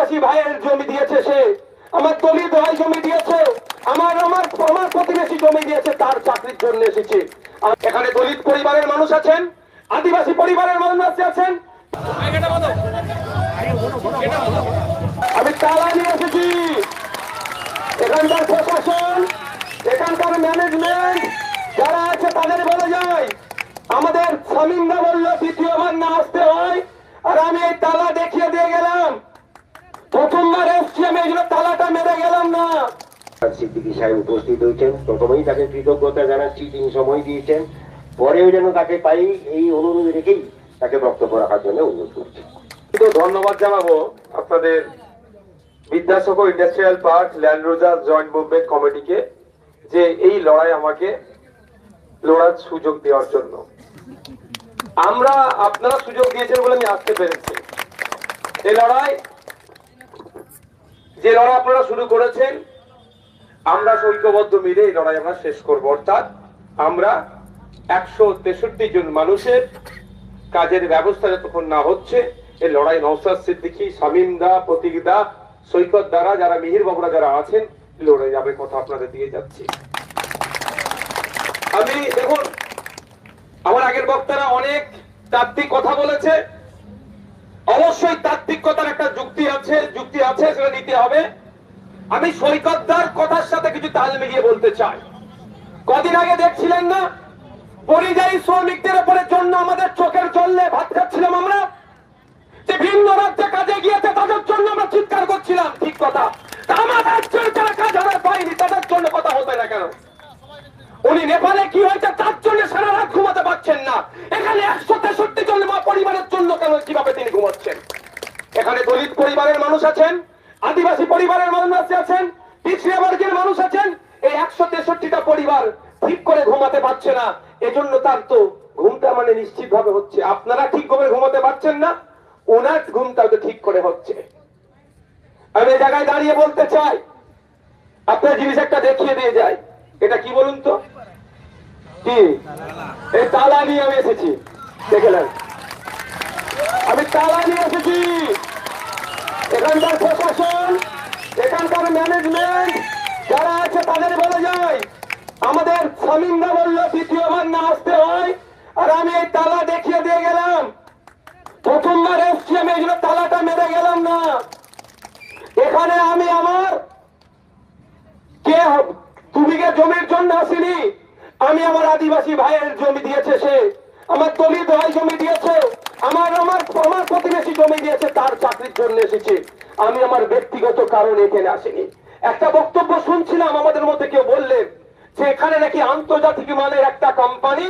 আদিবাসী ভাইয়ের জমি দিয়েছে, সে আমার দলিত ভাই জমি দিয়েছে, আমার আমার আমার প্রতিবেশী জমি দিয়েছে, তার চাকরির জন্য এসেছে। আর এখানে দলিত পরিবারের মানুষ আছেন, আদিবাসী পরিবারের মানুষ আছেন। আমি তালা নিয়ে এসেছি। এখানকার প্রশাসন, এখানকার ম্যানেজমেন্ট যারা আছে তাদের বলে যায়, আমাদের শামীমদা বলল দ্বিতীয়বার না আসতে হয়, আর আমি এই তালা দেখিয়ে দিয়ে গেলাম। প্রথমবার এসছি আমি, এই তালাটা মেরে গেলাম না। সিদ্দিকী সাহেব উপস্থিত হয়েছেন, প্রথমেই তাকে কৃতজ্ঞতা জানাচ্ছি, তিনি সময় দিয়েছেন। পরেও যেন তাকে পাই এই অনুরোধ রেখেই তাকে বক্তব্য রাখার জন্য অনুরোধ করছি। তো ধন্যবাদ জানাবো আপনাদের বিদ্যাসাগর ইন্ডাস্ট্রিয়াল পার্ক ল্যান্ড রোজার জয়েন্ট মুভমেন্ট কমিটিকে, যে এই লড়াই আমাকে লড়ার সুযোগ দেওয়ার জন্য। আপনারা সুযোগ দিয়েছেন বলে আমি আসতে পেরেছি। এই লড়াই, যে লড়াই আপনারা শুরু করেছেন, আমরা ঐক্যবদ্ধ মিলে এই লড়াই আমরা শেষ করবো। অর্থাৎ আমরা 163 জন মানুষের কাজের ব্যবস্থা যতক্ষণ না হচ্ছে, এই লড়াই নওশাদ সিদ্দিকী, শামীমদা, প্রতীকদা, সৈকত দ্বারা, যারা মিহির বাবুরা যারা আছেন, লড়াই যাবে কথা আপনাদের দিয়ে যাচ্ছি। আমি দেখুন, আমার আগের বক্তারা অনেক তাত্ত্বিক কথা বলেছে। অবশ্যই তাত্ত্বিকতার একটা যুক্তি আছে, সেটা নিতে হবে। আমি সৈকতদার কথার সাথে কিছু তাল মিলিয়ে বলতে চাই। কদিন আগে দেখছিলেন না, পরিযায়ী শ্রমিকদের উপরে জন্য আমাদের চোখের জলে ভাত খাচ্ছিলাম আমরা, যে ভিন্ন রাজ্যে কাজে গিয়েছে তাদের জন্য আমরা চিৎকার করছিলাম। ঠিক কথা, আমার রাজ্যের যারা কাজ হারা পায়নি তাদের জন্য কথা হতো না কেন? উনি নেপালে কি হয়েছে তার জন্য সারা রাত ঘুমাতে পারছেন না, এখানে 163 জন মা পরিবারের জন্য কেন, কিভাবে তিনি ঘুমাচ্ছেন? এখানে দলিত পরিবারের মানুষ আছেন, আদিবাসী পরিবারের মানুষ আছেন, পিছিয়ে বর্গের মানুষ আছেন। এই 163টা পরিবার ঠিক করে ঘুমাতে পারছে না, এজন্য তার তো ঘুমটা মানে নিশ্চিত ভাবে হচ্ছে। আপনারা ঠিক করে ঘুমাতে পারছেন না, ওনার ঘুমটা তো ঠিক করে হচ্ছে। আমি এই জায়গায় দাঁড়িয়ে বলতে চাই, আপনার জিনিস একটা দেখিয়ে দিয়ে যায়। এটা কি বলুন তো? কি? এই তালা নিয়ে আমি এসেছি, দেখলেন? আমি তালা নিয়ে এসেছি। এখানকার প্রশাসন, এখানকার ম্যানেজমেন্ট যারা আছে তাদের বলে যায়, আমাদের শামীমদা বলল দ্বিতীয়বার না আসতে হয়, আর আমি এই তালা দেখিয়ে দিয়ে গেলাম। প্রথমবার এসছি আমি, এই তালাটা মেরে গেলাম না। এখানে আমি আমার দুবিঘে জমির জন্য আসিনি, আমি আমার আদিবাসী ভাইয়ের জমি দিয়েছে, সে আমার দলিত ভাই জমি দিয়েছে, আমার আমার আমার প্রতিবেশী জমি দিয়েছে, তার চাকরির জন্য এসেছে। আমি আমার ব্যক্তিগত কারণে এখানে আসিনি। একটা বক্তব্য শুনছিলাম, আমাদের মধ্যে কেউ বললেন যে এখানে নাকি আন্তর্জাতিক মানের একটা কোম্পানি,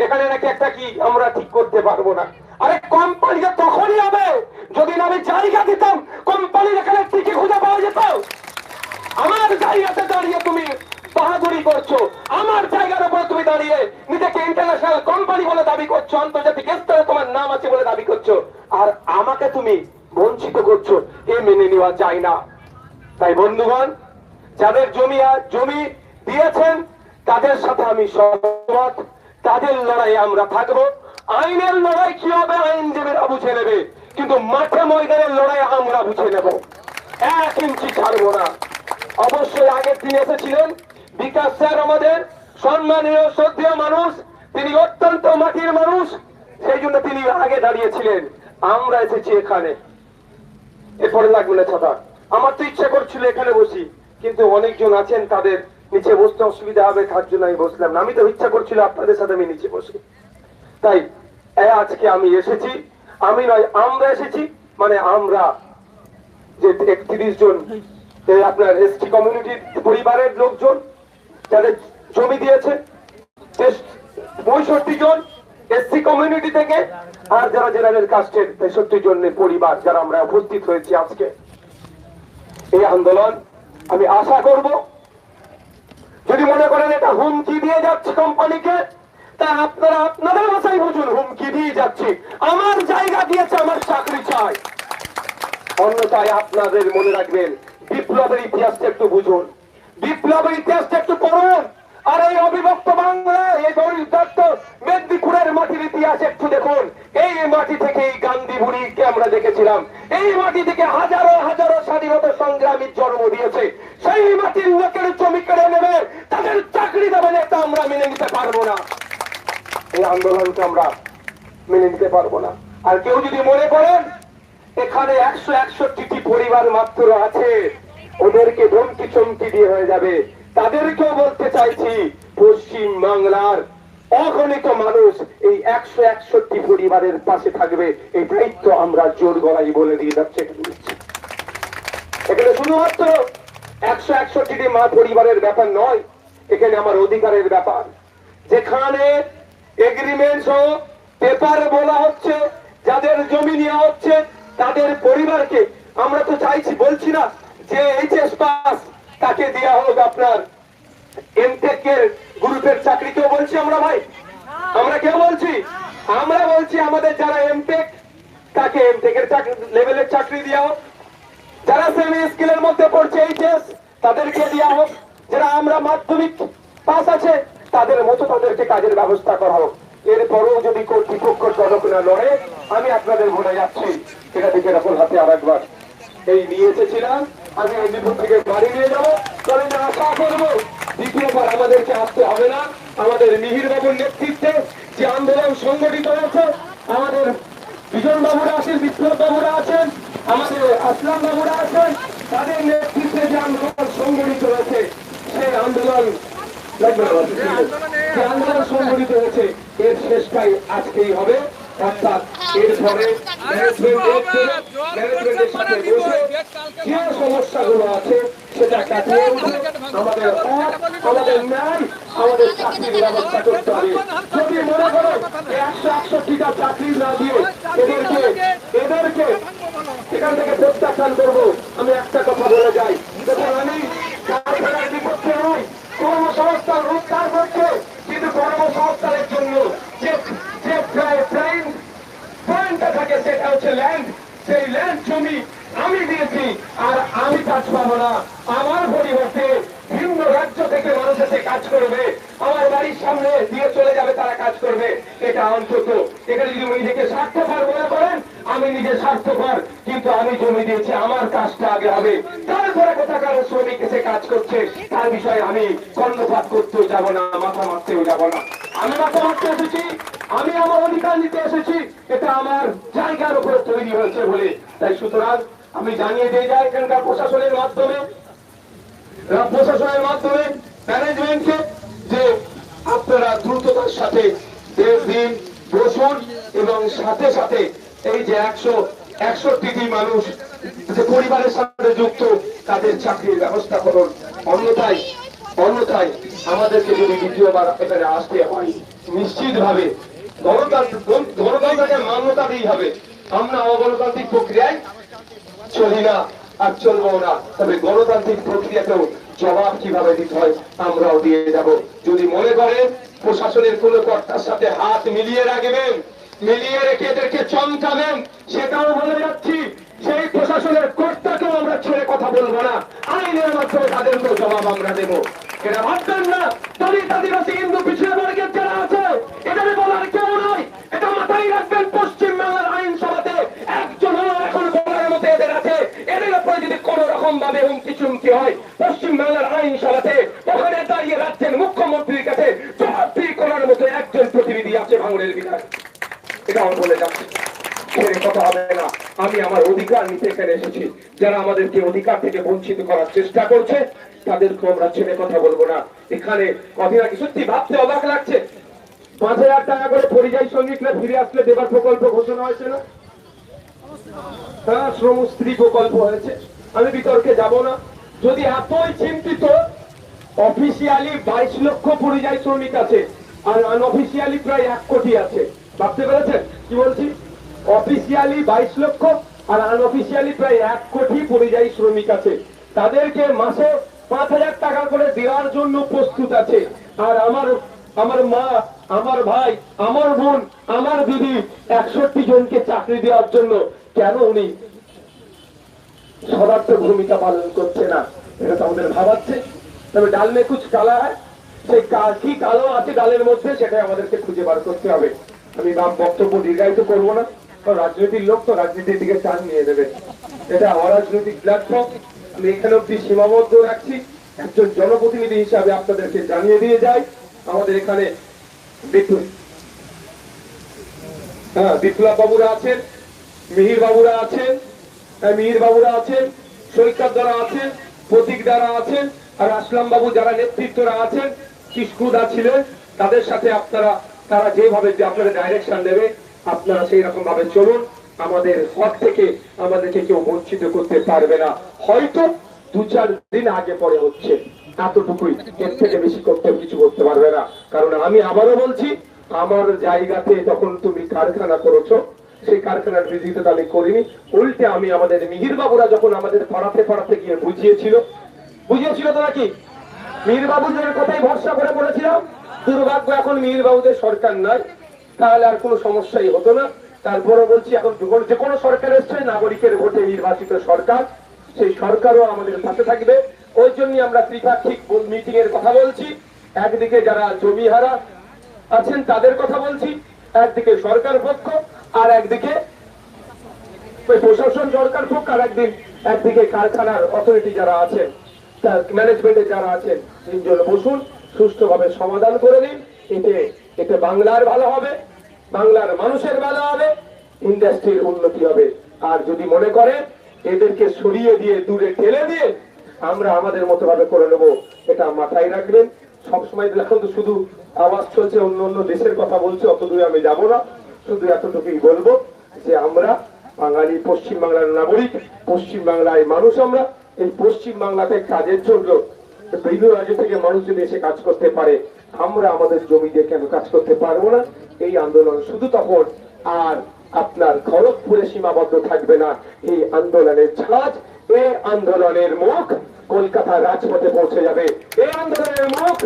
এখানে নাকি একটা কি আমরা ঠিক করতে পারবো না। আরে কোম্পানিটা তখনই হবে যদি আমি জায়গা দিতাম, কোম্পানির এখানে টিকে খুঁজে পাওয়া যেত। আমার জায়গাতে দাঁড়িয়ে তুমি বাহাদুরি করছো, আমার জায়গার উপরে তুমি দাঁড়িয়ে নিজেকে ইন্টারন্যাশনাল কোম্পানি বলে দাবি করছো, আন্তর্জাতিক স্তরে তোমার নাম আছে বলে দাবি করছো, আর আমাকে তুমি বঞ্চিত করছো। এ মেনে নেওয়া যায় না। তাই বন্ধুগণ, যাদের জমি দিয়েছেন তাদের সাথে আমি সহমত, তাদের লড়াই আমরা থাকবো। আইনের লড়াই কি হবে আইনজীবীরা বুঝে নেবে, কিন্তু মাঠে ময়দানের লড়াই আমরা বুঝে নেব। 1 ইঞ্চি ছাড়বো না। অবশ্যই আগের দিন এসেছিলেন বিকাশ স্যার, আমাদের সম্মানীয় শ্রদ্ধেয় মানুষ, তিনি অত্যন্ত মাটির মানুষ, সেই জন্য তিনি আগে দাঁড়িয়েছিলেন। আমরা এসেছি এখানে, এরপরে লাগবে না ছাতা। আমার তো ইচ্ছা করছিল এখানে বসি, কিন্তু অনেকজন আছেন তাদের নিচে বসতে অসুবিধা হবে, তার জন্য আমি বসলাম না। আমি তো ইচ্ছা করছিল আপনাদের সাথে আমি নিচে বসি। তাই আজকে আমি এসেছি, আমি নয় আমরা এসেছি, মানে আমরা যে 31 জন আপনার এসটি কমিউনিটির পরিবারের লোকজন যাদের জমি দিয়েছে, 65 জন এসসি কমিউনিটি থেকে, আর যারা জেনারেল কাস্টের 63 জনের পরিবার যারা আমরা উপস্থিত হয়েছি আজকে এই আন্দোলন। আমি আশা করব, যদি মনে করেন এটা হুমকি দিয়ে যাচ্ছে কোম্পানিকে, তা আপনারা আপনাদের ভাষায় বুঝুন, হুমকি দিয়ে যাচ্ছি। আমার জায়গা দিয়েছে, আমার চাকরি চাই। অন্যথায় আপনাদের মনে রাখবেন, বিপ্লবের ইতিহাসটা একটু বুঝুন, বিপ্লবের ইতিহাসটা একটু পড়ুন। আর এই অবিভক্ত বাংলা, এই দরিদ্র মেদিনীপুরের মাটির ইতিহাস একটু দেখুন। এই মাটি থেকে এই গান্ধী বুড়িকে আমরা দেখেছিলাম, এই মাটি থেকে হাজারো হাজারো স্বাধীনতা সংগ্রামীর জন্ম দিয়েছে। সেই মাটির লোকের জমি কেড়ে নেবে, তাদের চাকরি দেবে, এটা আমরা মেনে নিতে পারবো না। এই আন্দোলনকে আমরা মেনে নিতে পারবো না। আর কেউ যদি মনে করেন এখানে 161টি পরিবার মাত্র আছে, ওদেরকে ধমকি চমকি দিয়ে হয়ে যাবে, তাদেরকেও বলতে চাইছি পশ্চিম বাংলার অগণিত মানুষ এই 161 পরিবারের পাশে থাকবে, এই দায়িত্ব আমরা জোর গলায় বলে দিয়ে যাচ্ছে। এখানে শুধুমাত্র 161টি মা পরিবারের ব্যাপার নয়, এখানে আমার অধিকারের ব্যাপার। যেখানে এগ্রিমেন্ট ও পেপার বলা হচ্ছে, যাদের জমি নেওয়া হচ্ছে তাদের পরিবারকে আমরা তো চাইছি, বলছি না যে এইচএস পাস তাকে দেওয়া হোক আপনার এমটেক এর গ্রুপের চাকরি, কেউ বলছি আমরা ভাই? আমরা কেউ বলছি? আমরা বলছি আমাদের যারা এমটেক, তাকে এমটেক এর লেভেলের চাকরি দেওয়া হোক। যারা সেমি স্কিলের মধ্যে পড়ছে এইচএস, তাদেরকে দেওয়া হোক। যারা আমরা মাধ্যমিক পাস আছে তাদের মতো তাদেরকে কাজের ব্যবস্থা করা হোক। এরপরেও যদি কর্তৃপক্ষ টনক না লড়ে, আমি আপনাদের বলে যাচ্ছি, এটা দিকে রাখুন হাতে আর একবার এই নিয়ে এসেছিলাম, আমি মেদিনীপুর থেকে বাড়ি নিয়ে যাবো, তবে না আশা করবো দ্বিতীয়বার আমাদেরকে আসতে হবে না। আমাদের মিহির বাবুর নেতৃত্বে যে আন্দোলন সংগঠিত হয়েছে, আমাদের বিজন বাবুরা আছেন, বিপ্লব বাবুরা আছেন, আমাদের আসলাম বাবুরা আছেন, তাদের নেতৃত্বে যে আন্দোলন সংগঠিত হয়েছে, সেই আন্দোলন সংগঠিত হয়েছে, এর শেষটাই আজকেই হবে। অর্থাৎ এরপরে ম্যানেজমেন্টের সাথে বসে যে সমস্যাগুলো আছে সেটা কাটিয়ে উঠে আমাদের হক, আমাদের ন্যায়, আমাদের চাকরির ব্যবস্থা করতে হবে। যদি মনে করো 161টা চাকরি না দিয়ে এদেরকে এখান থেকে প্রত্যাখ্যান করবো, আমি একটা কথা বলে যাই, দেখুন আমি কারখানার বিপক্ষে নই, কর্মসংস্থান রোজগার করছে, কিন্তু কর্মসংস্থানের জন্য যে প্রাইম পয়েন্টটা থাকে সেটা হচ্ছে ল্যান্ড। সেই ল্যান্ড জমি আমি দিয়েছি, আর আমি কাজ পাবো না। আমার পরিবর্তে ভিন্ন রাজ্য থেকে মানুষ এসে কাজ করবে, আমার বাড়ির সামনে দিয়ে চলে যাবে, তারা কাজ করবে। এটা অন্তত এখানে যদি নিজেকে স্বার্থপর মনে করেন, আমি নিজে স্বার্থপর, কিন্তু আমি জমি দিয়েছি, আমার কাজটা আগে হবে। তারপরে কোথাকার শ্রমিক এসে কাজ করছে, তার বিষয়ে আমি কর্ণপাত করতেও যাব না, মাথা মারতেও যাব না। আমি মাথা মারতে এসেছি, আমি আমার অধিকার নিতে এসেছি, এটা আমার জায়গার উপরে তৈরি হয়েছে বলে। তাই সুতরাং আমি জানিয়ে দিয়ে যাই এখানকার প্রশাসনের মাধ্যমে ম্যানেজমেন্টকে যে আপনারা দ্রুততার সাথে দিন বসুন, এবং সাথে সাথে এই যে 161টি মানুষ যে পরিবারের সাথে যুক্ত, তাদের চাকরির ব্যবস্থা করুন। অন্যথায় আমাদেরকে যদি দ্বিতীয়বার এখানে আসতে হয়, নিশ্চিত ভাবে গণতন্ত্রকে মান্যতা দিই হবে। আমরা অগণতান্ত্রিক প্রক্রিয়ায় চলি না আর চলবো না, তবে গণতান্ত্রিক প্রক্রিয়াতেও জবাব কিভাবে দিতে হয় আমরাও দিয়ে যাব। যদি মনে করেন প্রশাসনের কোন কর্তার সাথে হাত মিলিয়ে রাখবেন, মিলিয়ে রেখে এদেরকে চমকাবেন, সেটাও বলে যাচ্ছি, সেই প্রশাসনের কর্তাকেও আমরা ছেড়ে কথা বলবো না। আইনের মাধ্যমে তাদেরকেও জবাব আমরা দেবো। এটা ভাববেন না দলিত আদিবাসী হিন্দু পিছিয়ে বর্গের যারা আছে, এখানে বলার কেউ নয়, এটা মাথায় রাখবেন। পশ্চিম বাংলার আইনসভাতে একজন এখন বলার মতো এদের আছে, এদের উপরে যদি কোন রকম ভাবে হুমকি চুমকি হয়, পশ্চিম বাংলার আইনসভাতে ওখানে দাঁড়িয়ে রাজ্যের মুখ্যমন্ত্রীর কাছে জবাবদিহি করার মতো একজন প্রতিনিধি আছে, ভাঙড়ের বিধায়ক। এটাও বলে যাচ্ছে, ছেড়ে কথা হবে না। আমি আমার অধিকার নিতে এখানে এসেছি। যারা আমাদেরকে অধিকার থেকে বঞ্চিত করার চেষ্টা করছে, তাদেরকে আমরা ছেড়ে কথা বলবো না। এখানে কদিন আগে সত্যি ভাবতে অবাক লাগছে, 5,000 টাকা করে পরিযায়ী শ্রমিকরা ফিরে আসলে দেবার প্রকল্প ঘোষণা হয়েছিল, হ্যাঁ, শ্রমস্ত্রী প্রকল্প হয়েছে। আমি বিতর্কে যাব না। যদি এতই চিন্তিত, অফিসিয়ালি 22 লক্ষ পরিযায়ী শ্রমিক আছে, আর আনঅফিসিয়ালি প্রায় 1 কোটি আছে। ভাবতে পেরেছেন কি বলছি? অফিসিয়ালি 22 লক্ষ আর আনঅফিসিয়ালি প্রায় 1 কোটি পরিযায়ী শ্রমিক আছে। তাদেরকে মাসে 5,000 টাকা করে দেওয়ার জন্য প্রস্তুত আছে। আর আমার মা, আমার ভাই, আমার বোন, আমার দিদি 61 জনকে চাকরি দেওয়ার জন্য কেন উনি সদার্থ ভূমিকা পালন করছে না? এটা তো আমাদের ভাবাচ্ছে। তবে ডাল মে কুছ কালা হয়, সেই কি কালো আছে ডালের মধ্যে সেটাই আমাদেরকে খুঁজে বার করতে হবে। আমি বক্তব্য দীর্ঘায়িত করবো না, কারণ রাজনৈতিক লোক তো রাজনীতির দিকে টান নিয়ে দেবে। এটা অরাজনৈতিক প্ল্যাটফর্ম, আমি এখানে অব্দি সীমাবদ্ধ রাখছি। একজন জনপ্রতিনিধি হিসাবে আপনাদেরকে জানিয়ে দিয়ে যাই, আমাদের এখানে বিপ্লব বাবুরা আছেন, মিহির বাবুরা আছেন, সৈকত দ্বারা আছেন, প্রতীক দ্বারা আছেন, আর আসলাম বাবু যারা নেতৃত্বরা আছেন, কিস্কুদা ছিলেন, তাদের সাথে তারা যেভাবে আপনাদের ডাইরেকশন দেবে আপনারা সেই রকম ভাবে চলুন। আমাদের পথ থেকে আমাদেরকে কেউ বঞ্চিত করতে পারবে না। হয়তো 2-4 দিন আগে পরে হচ্ছে, এতটুকুই, এর থেকে বেশি কিছু করতে পারবে না। কারণ আমি আবারও বলছি, আমার জায়গাতে যখন তুমি কারখানা করেছো, সেই কারখানার ভিজিট আমি করিনি। উল্টে আমি আমাদের মিহির বাবুরা যখন আমাদের পাড়াতে গিয়ে বুঝিয়েছিল তো নাকি, মিহির বাবুদের কথাই ভরসা করে বলেছিলাম। দুর্ভাগ্য এখন মিহির বাবুদের সরকার নাই, তাহলে আর কোনো সমস্যাই হতো না। তারপরে বলছি, এখন যে কোনো সরকার এসছে নাগরিকের ভোটে নির্বাচিত সরকার, সেই সরকারও আমাদের পাশে থাকবে। ওই জন্যই আমরা ত্রিপাক্ষিক মিটিং এর কথা বলছি। একদিকে যারা জমিহারা আছেন তাদের কথা বলছি, একদিকে সরকার পক্ষ, আর একদিকে প্রশাসন সরকার পক্ষ, আর একদিকে কারখানার অথরিটি যারা আছেন, ম্যানেজমেন্টে যারা আছেন, তিনজন বসুন, সুষ্ঠুভাবে সমাধান করে দিন। এতে বাংলার ভালো হবে, বাংলার মানুষের ভালো হবে, ইন্ডাস্ট্রির উন্নতি হবে। আর যদি মনে করে এদেরকে সরিয়ে দিয়ে দূরে ঠেলে দিয়ে আমরা আমাদের মতো ভাবে করে নেবো, এটা মাথায় রাখবেন। সবসময় এখন তো শুধু আওয়াজ চলছে, অন্য দেশের কথা বলছে, অত দূরে আমি যাবো না। শুধু এতটুকুই বলবো যে আমরা বাঙালি, পশ্চিম বাংলার নাগরিক, পশ্চিম বাংলায় মানুষ। আমরা এই পশ্চিম বাংলাতে কাজের জন্য বিভিন্ন রাজ্য থেকে মানুষ যদি এসে কাজ করতে পারে, আমরা আমাদের জমি দিয়ে কেন কাজ করতে পারবো না? এই আন্দোলন শুধু তখন আর আপনার খড়গপুরে সীমাবদ্ধ থাকবে না। এই আন্দোলনের ঝাঁজ, এই আন্দোলনের মুখ কলকাতা রাজপথে পৌঁছে যাবে, এই আন্দোলনের মুখ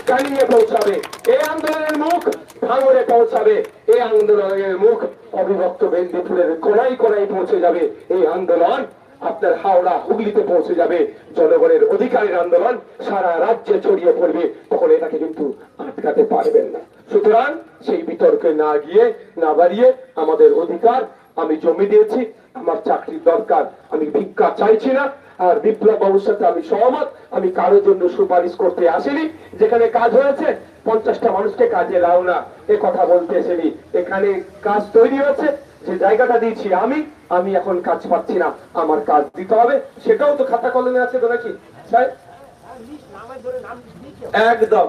ক্যানিংয়ে পৌঁছাবে, এই আন্দোলনের মুখ ভাঙড়ে পৌঁছাবে, এই আন্দোলনের মুখ অবিভক্ত মেদিনীপুরের কোনায় পৌঁছে যাবে। এই আন্দোলন আপনার হাওড়া হুগলিতে পৌঁছে যাবে। জনগণের অধিকারের আন্দোলন সারা রাজ্যে ছড়িয়ে পড়বে, তখন এটাকে কিন্তু আটকাতে পারবেন না। সুতরাং সেই বিতর্কে না গিয়ে, না বাড়িয়ে, আমাদের অধিকার, আমি জমি দিয়েছি, আমার চাকরির দরকার, আমি ভিক্ষা চাইছি না। আর বিপ্লব বাবুর সাথে আমি সহমত। আমি কারোর জন্য সুপারিশ করতে আসিনি। যেখানে কাজ হয়েছে 50টা মানুষকে কাজে লাও না, এ কথা বলতে আসিনি। এখানে কাজ তৈরি হয়েছে, যে জায়গাটা দিয়েছি আমি এখন কাজ পাচ্ছি না, আমার কাজ দিতে হবে। সেটাও তো খাতা কলমে আছে তো নাকি? একদম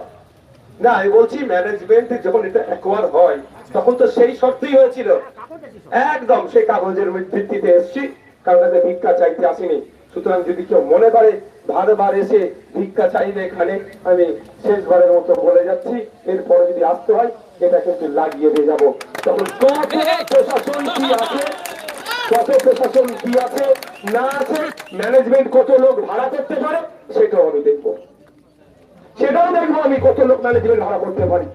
না, আমি বলছি ম্যানেজমেন্ট যখন এটা একবার হয় তখন তো সেই শর্তই হয়েছিল। একদম সেই কাগজের ভিত্তিতে এসছি, কারণ তাদের ভিক্ষা চাইতে আসিনি। সুতরাং যদি কেউ মনে করে বারবার এসে ভিক্ষা চাইবে এখানে, আমি শেষবারের মতো বলে যাচ্ছি, এরপরে যদি আসতে হয় এটা কিন্তু লাগিয়ে দিয়ে যাবো। তখন কত প্রশাসন কি আছে, না আছে, ম্যানেজমেন্ট কত লোক ভাড়া করতে পারে সেটাও আমি দেখবো, আমি কত লোক ম্যানেজমেন্ট ভাড়া করতে পারি।